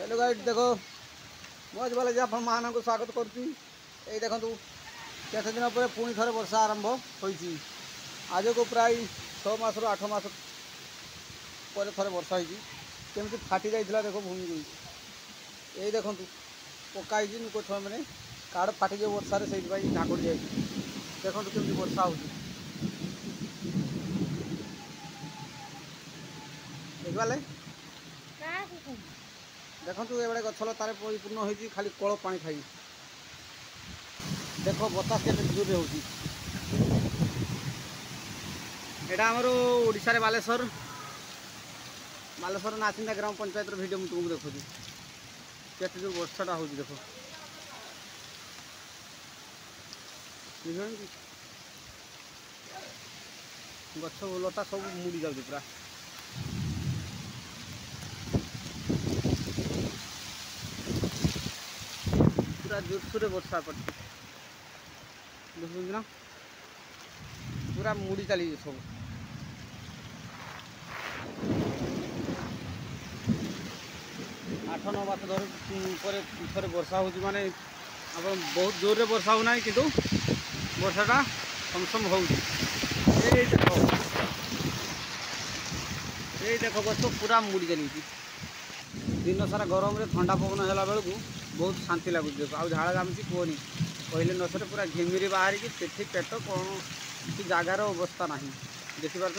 Hello guide देखो मज बालाजी आपण मान को स्वागत करुच्ची। यही देखु केत दिन पर पुणी थे वर्षा आरंभ होती। आज को प्राय 6 मास 8 मास पर थे वर्षा होती केमती फाटी जाइए देख भूमि को। यही देखु पकाई लोक छुआ मैंने काड़ फाटी जाए वर्षा से झाकुड़ जाए। देखो केमती वर्षा हो देखा देखु ये गछ लतार परिपूर्ण होती खाली कल पा खाई। देख बतास के जोर हो आमर ओडिशा बालेश्वर बालेश्वर नाचिंदा ग्राम पंचायत भिडियो मुझे तुमको देखुची केते जो वर्षाटा हो देख गछ लता सब मुड़ी जाऊँ पूरा। पूरा जोरसोर वर्षा पड़ती देखना पूरा मुड़ी चली सब। 8-9 मास धर थे वर्षा हो माने अब बहुत जोर रे वर्षा होना किंतु वर्षाटा समसम हो। देख गछ पूरा मुड़ी चली दिन सारा गरम रे ठंडा पवन है बेलू बहुत शांति लगुच। देख आ झाड़ गामुची कहनी कहले नसरे पूरा घिमिरी बाहर की पेट कौन जगार अवस्था ना देखिपार।